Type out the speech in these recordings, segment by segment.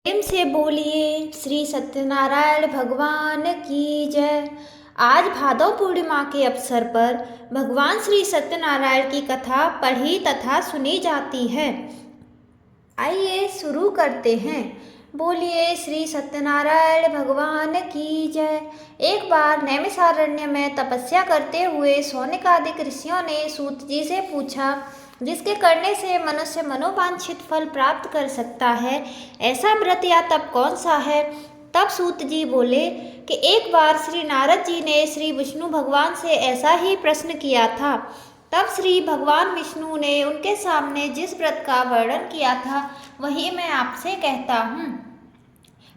प्रेम से बोलिए श्री सत्यनारायण भगवान की जय। आज भादव पूर्णिमा के अवसर पर भगवान श्री सत्यनारायण की कथा पढ़ी तथा सुनी जाती है। आइए शुरू करते हैं। बोलिए श्री सत्यनारायण भगवान की जय। एक बार नैमिषारण्य में तपस्या करते हुए शौनकादिक ऋषियों ने सूत जी से पूछा, जिसके करने से मनुष्य मनोवांछित फल प्राप्त कर सकता है, ऐसा व्रत या तप कौन सा है। तब सूत जी बोले कि एक बार श्री नारद जी ने श्री विष्णु भगवान से ऐसा ही प्रश्न किया था। तब श्री भगवान विष्णु ने उनके सामने जिस व्रत का वर्णन किया था वही मैं आपसे कहता हूँ।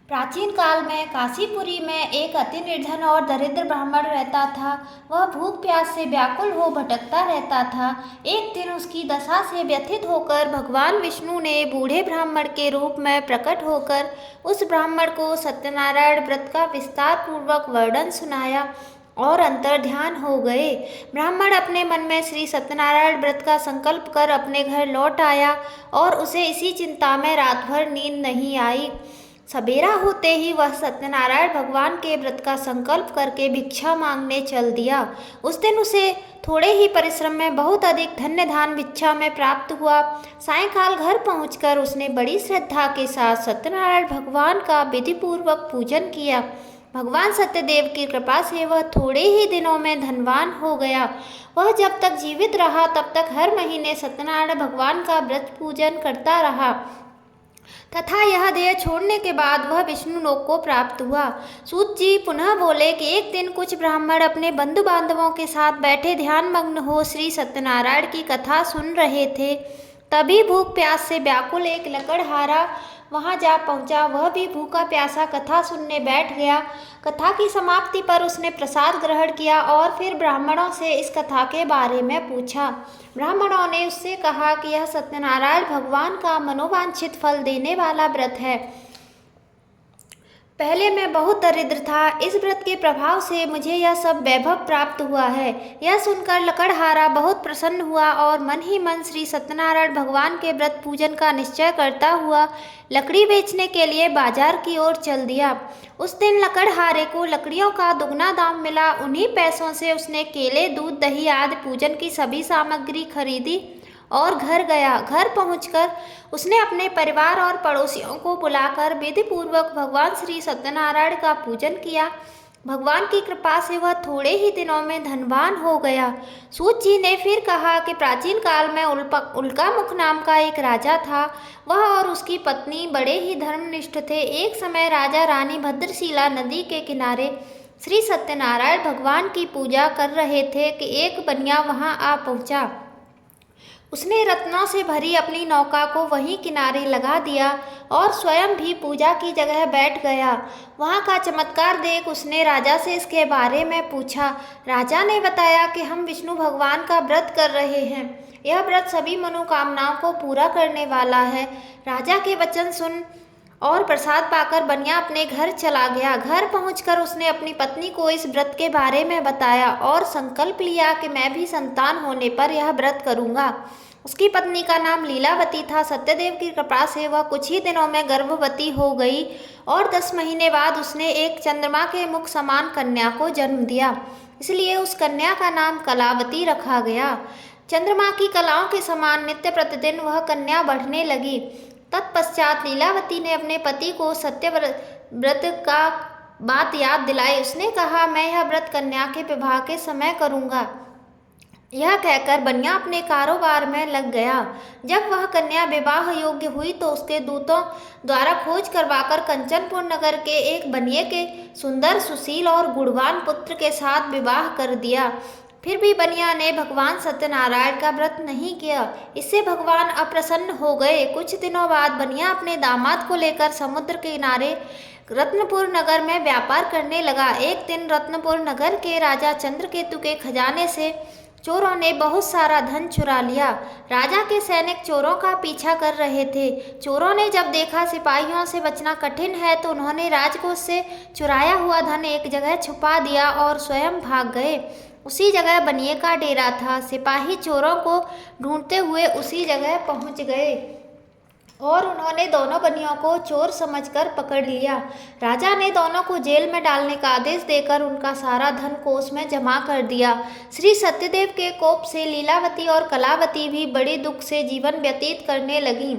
प्राचीन काल में काशीपुरी में एक अति निर्धन और दरिद्र ब्राह्मण रहता था। वह भूख प्यास से व्याकुल हो भटकता रहता था। एक दिन उसकी दशा से व्यथित होकर भगवान विष्णु ने बूढ़े ब्राह्मण के रूप में प्रकट होकर उस ब्राह्मण को सत्यनारायण व्रत का विस्तार पूर्वक वर्णन सुनाया और अंतर ध्यान हो गए। ब्राह्मण अपने मन में श्री सत्यनारायण व्रत का संकल्प कर अपने घर लौट आया और उसे इसी चिंता में रात भर नींद नहीं आई। सवेरा होते ही वह सत्यनारायण भगवान के व्रत का संकल्प करके भिक्षा मांगने चल दिया। उस दिन उसे थोड़े ही परिश्रम में बहुत अधिक धन्य धान भिक्षा में प्राप्त हुआ। सायंकाल घर पहुंचकर उसने बड़ी श्रद्धा के साथ सत्यनारायण भगवान का विधिपूर्वक पूजन किया। भगवान सत्यदेव की कृपा से वह थोड़े ही दिनों में धनवान हो गया। वह जब तक जीवित रहा तब तक हर महीने सत्यनारायण भगवान का व्रत पूजन करता रहा तथा यह देह छोड़ने के बाद वह विष्णु लोक को प्राप्त हुआ। सूत जी पुनः बोले कि एक दिन कुछ ब्राह्मण अपने बंधु बांधवों के साथ बैठे ध्यानमग्न हो श्री सत्यनारायण की कथा सुन रहे थे। तभी भूख प्यास से व्याकुल एक लकड़हारा वहां जा पहुंचा। वह भी भूखा प्यासा कथा सुनने बैठ गया। कथा की समाप्ति पर उसने प्रसाद ग्रहण किया और फिर ब्राह्मणों से इस कथा के बारे में पूछा। ब्राह्मणों ने उससे कहा कि यह सत्यनारायण भगवान का मनोवांछित फल देने वाला व्रत है। पहले मैं बहुत दरिद्र था, इस व्रत के प्रभाव से मुझे यह सब वैभव प्राप्त हुआ है। यह सुनकर लकड़हारा बहुत प्रसन्न हुआ और मन ही मन श्री सत्यनारायण भगवान के व्रत पूजन का निश्चय करता हुआ लकड़ी बेचने के लिए बाजार की ओर चल दिया। उस दिन लकड़हारे को लकड़ियों का दुगना दाम मिला। उन्हीं पैसों से उसने केले, दूध, दही आदि पूजन की सभी सामग्री खरीदी और घर गया। घर पहुंचकर उसने अपने परिवार और पड़ोसियों को बुलाकर विधिपूर्वक भगवान श्री सत्यनारायण का पूजन किया। भगवान की कृपा से वह थोड़े ही दिनों में धनवान हो गया। सूत जी ने फिर कहा कि प्राचीन काल में उल्कामुख नाम का एक राजा था। वह और उसकी पत्नी बड़े ही धर्मनिष्ठ थे। एक समय राजा रानी भद्रशिला नदी के किनारे श्री सत्यनारायण भगवान की पूजा कर रहे थे कि एक बनिया वहां आ पहुंचा। उसने रत्नों से भरी अपनी नौका को वहीं किनारे लगा दिया और स्वयं भी पूजा की जगह बैठ गया। वहां का चमत्कार देख उसने राजा से इसके बारे में पूछा। राजा ने बताया कि हम विष्णु भगवान का व्रत कर रहे हैं। यह व्रत सभी मनोकामनाओं को पूरा करने वाला है। राजा के वचन सुन और प्रसाद पाकर बनिया अपने घर चला गया। घर पहुंचकर उसने अपनी पत्नी को इस व्रत के बारे में बताया और संकल्प लिया कि मैं भी संतान होने पर यह व्रत करूंगा। उसकी पत्नी का नाम लीलावती था। सत्यदेव की कृपा से वह कुछ ही दिनों में गर्भवती हो गई और 10 महीने बाद उसने एक चंद्रमा के मुख समान कन्या को जन्म दिया। इसलिए उस कन्या का नाम कलावती रखा गया। चंद्रमा की कलाओं के समान नित्य प्रतिदिन वह कन्या बढ़ने लगी। तत्पश्चात लीलावती ने अपने पति को सत्य व्रत का बात याद दिलाई। उसने कहा, मैं यह व्रत कन्या के विवाह के समय करूंगा। यह कहकर बनिया अपने कारोबार में लग गया। जब वह कन्या विवाह योग्य हुई तो उसके दूतों द्वारा खोज करवाकर कंचनपुर नगर के एक बनिए के सुंदर, सुशील और गुणवान पुत्र के साथ विवाह कर दिया। फिर भी बनिया ने भगवान सत्यनारायण का व्रत नहीं किया। इससे भगवान अप्रसन्न हो गए। कुछ दिनों बाद बनिया अपने दामाद को लेकर समुद्र के किनारे रत्नपुर नगर में व्यापार करने लगा। एक दिन रत्नपुर नगर के राजा चंद्रकेतु के खजाने से चोरों ने बहुत सारा धन चुरा लिया। राजा के सैनिक चोरों का पीछा कर रहे थे। चोरों ने जब देखा सिपाहियों से बचना कठिन है तो उन्होंने राजकोष से चुराया हुआ धन एक जगह छुपा दिया और स्वयं भाग गए। उसी जगह बनिए का डेरा था। सिपाही चोरों को ढूंढते हुए उसी जगह पहुंच गए। और उन्होंने दोनों बनियों को चोर समझकर पकड़ लिया। राजा ने दोनों को जेल में डालने का आदेश देकर उनका सारा धन कोष में जमा कर दिया। श्री सत्यदेव के कोप से लीलावती और कलावती भी बड़े दुख से जीवन व्यतीत करने लगीं।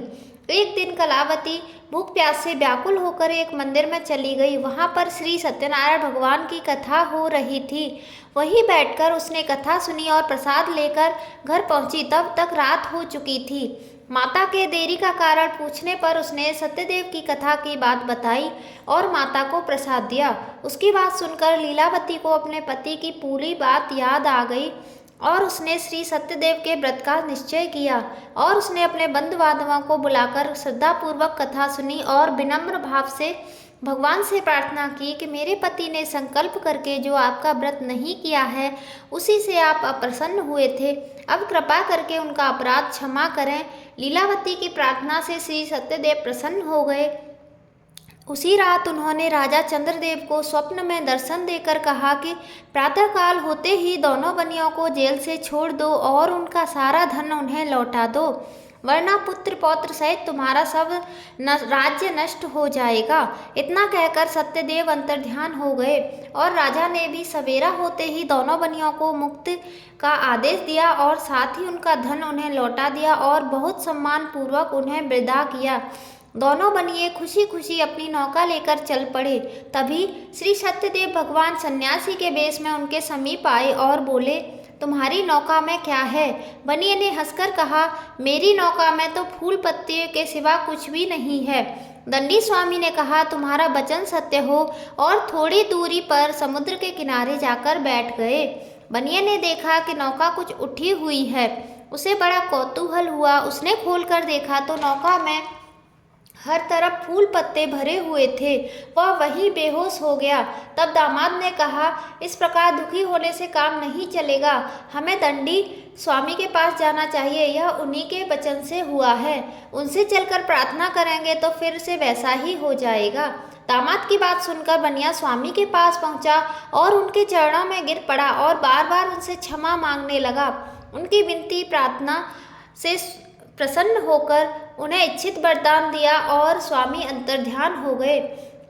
एक दिन कलावती भूख प्यास से व्याकुल होकर एक मंदिर में चली गई। वहां पर श्री सत्यनारायण भगवान की कथा हो रही थी। वहीं बैठकर उसने कथा सुनी और प्रसाद लेकर घर पहुंची। तब तक रात हो चुकी थी। माता के देरी का कारण पूछने पर उसने सत्यदेव की कथा की बात बताई और माता को प्रसाद दिया। उसकी बात सुनकर लीलावती को अपने पति की पूरी बात याद आ गई और उसने श्री सत्यदेव के व्रत का निश्चय किया और उसने अपने बंधु बांधवों को बुलाकर श्रद्धापूर्वक कथा सुनी और विनम्र भाव से भगवान से प्रार्थना की कि मेरे पति ने संकल्प करके जो आपका व्रत नहीं किया है उसी से आप अप्रसन्न हुए थे। अब कृपा करके उनका अपराध क्षमा करें। लीलावती की प्रार्थना से श्री सत्यदेव प्रसन्न हो गए। उसी रात उन्होंने राजा चंद्रदेव को स्वप्न में दर्शन देकर कहा कि प्रातःकाल होते ही दोनों बनियों को जेल से छोड़ दो और उनका सारा धन उन्हें लौटा दो, वरना पुत्र पौत्र सहित तुम्हारा सब राज्य नष्ट हो जाएगा। इतना कहकर सत्यदेव अंतर्ध्यान हो गए और राजा ने भी सवेरा होते ही दोनों बनियों को मुक्ति का आदेश दिया और साथ ही उनका धन उन्हें लौटा दिया और बहुत सम्मान पूर्वक उन्हें विदा किया। दोनों बनिए खुशी खुशी अपनी नौका लेकर चल पड़े। तभी श्री सत्यदेव भगवान सन्यासी के वेश में उनके समीप आए और बोले, तुम्हारी नौका में क्या है? बनिए ने हंसकर कहा, मेरी नौका में तो फूल पत्तियों के सिवा कुछ भी नहीं है। दंडी स्वामी ने कहा, तुम्हारा वचन सत्य हो, और थोड़ी दूरी पर समुद्र के किनारे जाकर बैठ गए। बनिए ने देखा कि नौका कुछ उठी हुई है। उसे बड़ा कौतूहल हुआ। उसने खोलकर देखा तो नौका में हर तरफ फूल पत्ते भरे हुए थे। वह वहीं बेहोश हो गया। तब दामाद ने कहा, इस प्रकार दुखी होने से काम नहीं चलेगा, हमें दंडी स्वामी के पास जाना चाहिए। यह उन्हीं के वचन से हुआ है। उनसे चलकर प्रार्थना करेंगे तो फिर से वैसा ही हो जाएगा। दामाद की बात सुनकर बनिया स्वामी के पास पहुंचा और उनके चरणों में गिर पड़ा और बार बार उनसे क्षमा मांगने लगा। उनकी विनती प्रार्थना से प्रसन्न होकर उन्हें इच्छित वरदान दिया और स्वामी अंतर्ध्यान हो गए।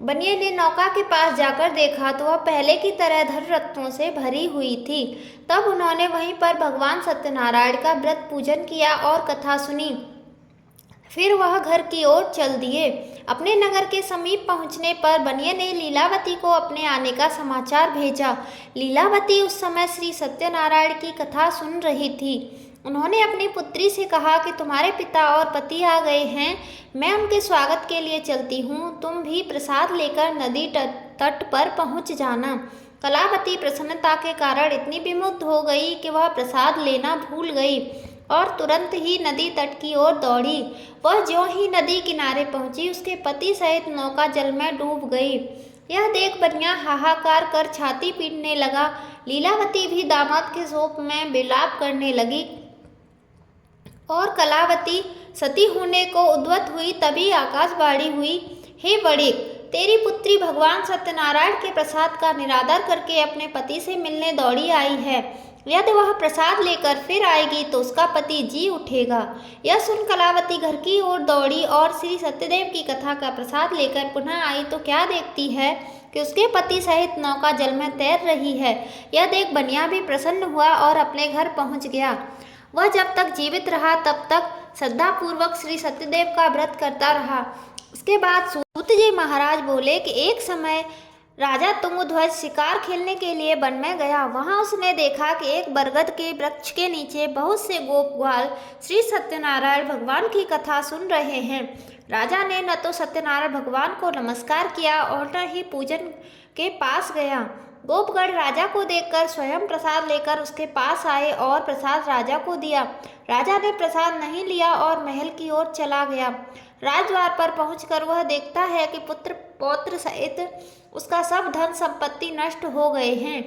बनिए ने नौका के पास जाकर देखा तो वह पहले की तरह धन रत्नों से भरी हुई थी। तब उन्होंने वहीं पर भगवान सत्यनारायण का व्रत पूजन किया और कथा सुनी। फिर वह घर की ओर चल दिए। अपने नगर के समीप पहुंचने पर बनिए ने लीलावती को अपने आने का समाचार भेजा। लीलावती उस समय श्री सत्यनारायण की कथा सुन रही थी। उन्होंने अपनी पुत्री से कहा कि तुम्हारे पिता और पति आ गए हैं, मैं उनके स्वागत के लिए चलती हूँ, तुम भी प्रसाद लेकर नदी तट पर पहुँच जाना। कलावती प्रसन्नता के कारण इतनी विमुग्ध हो गई कि वह प्रसाद लेना भूल गई और तुरंत ही नदी तट की ओर दौड़ी। वह ज्यों ही नदी किनारे पहुंची, उसके पति सहित नौका जल में डूब गई। यह देख बनिया हाहाकार कर छाती पीटने लगा। लीलावती भी दामाद के शोक में विलाप करने लगी और कलावती सती होने को उद्यत हुई। तभी आकाशवाणी हुई, हे बड़े, तेरी पुत्री भगवान सत्यनारायण के प्रसाद का निरादर करके अपने पति से मिलने दौड़ी आई है। यदि वह प्रसाद लेकर फिर आएगी तो उसका पति जी उठेगा। यह सुन कलावती घर की ओर दौड़ी और श्री सत्यदेव की कथा का प्रसाद लेकर पुनः आई तो क्या देखती है कि उसके पति सहित नौका जल में तैर रही है। यह देख बनिया भी प्रसन्न हुआ और अपने घर पहुंच गया। वह जब तक जीवित रहा तब तक श्रद्धापूर्वक श्री सत्यदेव का व्रत करता रहा। उसके बाद सूत जी महाराज बोले कि एक समय राजा तुंगध्वज शिकार खेलने के लिए वन में गया। वहां उसने देखा कि एक बरगद के वृक्ष के नीचे बहुत से गोप ग्वाल श्री सत्यनारायण भगवान की कथा सुन रहे हैं। राजा ने न तो सत्यनारायण भगवान को नमस्कार किया और न ही पूजन के पास गया। गोपगढ़ राजा को देखकर स्वयं प्रसाद लेकर उसके पास आए और प्रसाद राजा को दिया। राजा ने प्रसाद नहीं लिया और महल की ओर चला गया। राजद्वार पर पहुंचकर वह देखता है कि पुत्र पौत्र सहित उसका सब धन संपत्ति नष्ट हो गए हैं।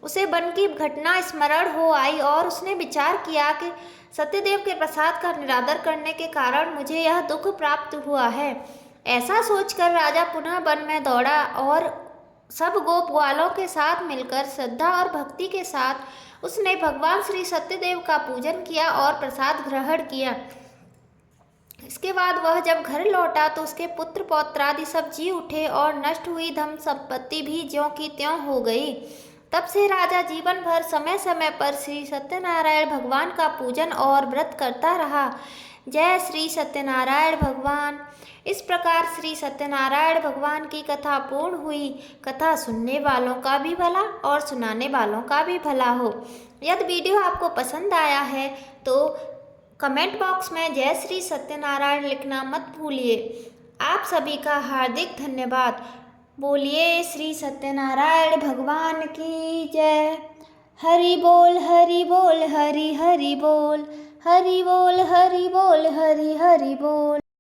उसे वन की घटना स्मरण हो आई और उसने विचार किया कि सत्यदेव के प्रसाद का निरादर करने के कारण मुझे यह दुख प्राप्त हुआ है। ऐसा सोचकर राजा पुनः वन में दौड़ा और सब गोप ग्वालों के साथ मिलकर श्रद्धा और भक्ति के साथ उसने भगवान श्री सत्यदेव का पूजन किया और प्रसाद ग्रहण किया। इसके बाद वह जब घर लौटा तो उसके पुत्र पौत्रादि सब जी उठे और नष्ट हुई धन संपत्ति भी ज्यों की त्यों हो गई। तब से राजा जीवन भर समय समय पर श्री सत्यनारायण भगवान का पूजन और व्रत करता रहा। जय श्री सत्यनारायण भगवान। इस प्रकार श्री सत्यनारायण भगवान की कथा पूर्ण हुई। कथा सुनने वालों का भी भला और सुनाने वालों का भी भला हो। यदि वीडियो आपको पसंद आया है तो कमेंट बॉक्स में जय श्री सत्यनारायण लिखना मत भूलिए। आप सभी का हार्दिक धन्यवाद। बोलिए श्री सत्यनारायण भगवान की जय। हरि बोल हरि बोल हरि हरि बोल, हरि बोल हरि बोल हरि हरि बोल।